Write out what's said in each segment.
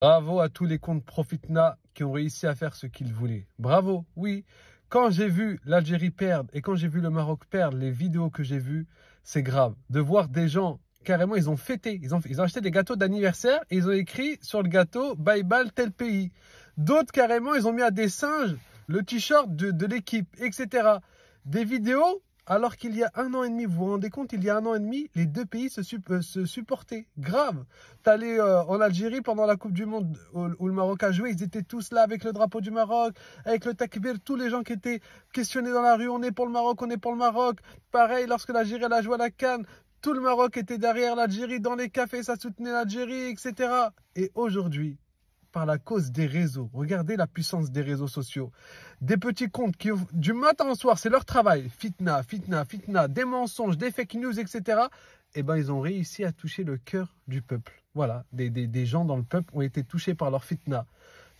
Bravo à tous les comptes Profitna qui ont réussi à faire ce qu'ils voulaient. Bravo, oui. Quand j'ai vu l'Algérie perdre et quand j'ai vu le Maroc perdre, les vidéos que j'ai vues, c'est grave. De voir des gens, carrément, ils ont fêté. Ils ont acheté des gâteaux d'anniversaire et ils ont écrit sur le gâteau Bye bye tel pays. D'autres, carrément, ils ont mis à des singes le t-shirt de l'équipe, etc. Des vidéos. Alors qu'il y a 1 an et demi, vous vous rendez compte, il y a 1 an et demi, les deux pays se supportaient. Grave. T'allais en Algérie pendant la Coupe du Monde où le Maroc a joué, ils étaient tous là avec le drapeau du Maroc, avec le takbir, tous les gens qui étaient questionnés dans la rue, on est pour le Maroc, on est pour le Maroc. Pareil, lorsque l'Algérie a joué à la CAN, tout le Maroc était derrière l'Algérie, dans les cafés, ça soutenait l'Algérie, etc. Et aujourd'hui, par la cause des réseaux. Regardez la puissance des réseaux sociaux. Des petits comptes qui, du matin au soir, c'est leur travail. Fitna, fitna, fitna, des mensonges, des fake news, etc. Eh ben, ils ont réussi à toucher le cœur du peuple. Voilà, des gens dans le peuple ont été touchés par leur fitna.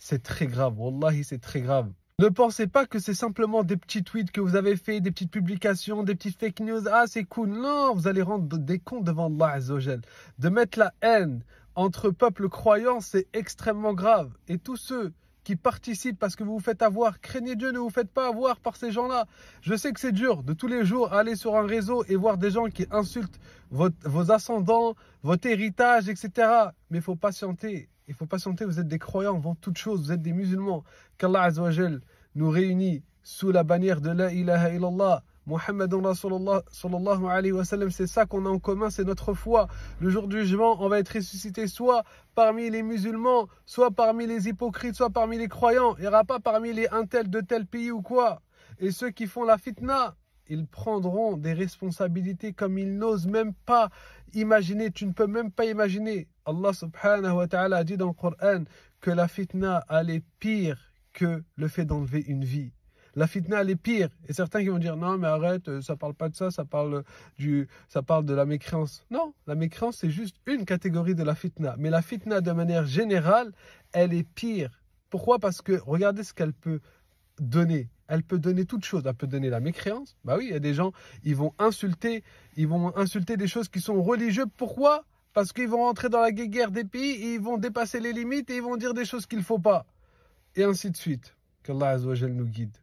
C'est très grave, wallahi, c'est très grave. Ne pensez pas que c'est simplement des petits tweets que vous avez fait, des petites publications, des petites fake news. Ah, c'est cool. Non, vous allez rendre des comptes devant Allah Azza wa Jal. De mettre la haine entre peuples croyants, c'est extrêmement grave. Et tous ceux qui participent parce que vous vous faites avoir, craignez Dieu, ne vous faites pas avoir par ces gens-là. Je sais que c'est dur de tous les jours aller sur un réseau et voir des gens qui insultent vos ascendants, votre héritage, etc. Mais il faut patienter. Il faut patienter, vous êtes des croyants avant toute chose, vous êtes des musulmans. Qu'Allah Azza wa Jal nous réunit sous la bannière de la ilaha illallah. Muhammadun Rasulullah sallallahu alayhi wa sallam, c'est ça qu'on a en commun, c'est notre foi. Le jour du jugement, on va être ressuscité soit parmi les musulmans, soit parmi les hypocrites, soit parmi les croyants. Il n'y aura pas parmi les un tel de tel pays ou quoi. Et ceux qui font la fitna, ils prendront des responsabilités comme ils n'osent même pas imaginer. Tu ne peux même pas imaginer. Allah subhanahu wa ta'ala a dit dans le Coran que la fitna, elle est pire que le fait d'enlever une vie. La fitna, elle est pire. Et certains qui vont dire, non, mais arrête, ça parle pas de ça, ça parle de la mécréance. Non, la mécréance, c'est juste une catégorie de la fitna. Mais la fitna, de manière générale, elle est pire. Pourquoi? Parce que regardez ce qu'elle peut donner. Elle peut donner toute chose. Elle peut donner la mécréance. Bah oui, il y a des gens, ils vont insulter des choses qui sont religieuses. Pourquoi? Parce qu'ils vont rentrer dans la guerre des pays et ils vont dépasser les limites et ils vont dire des choses qu'il ne faut pas. Et ainsi de suite. Qu'Allah Azza wa Jal nous guide.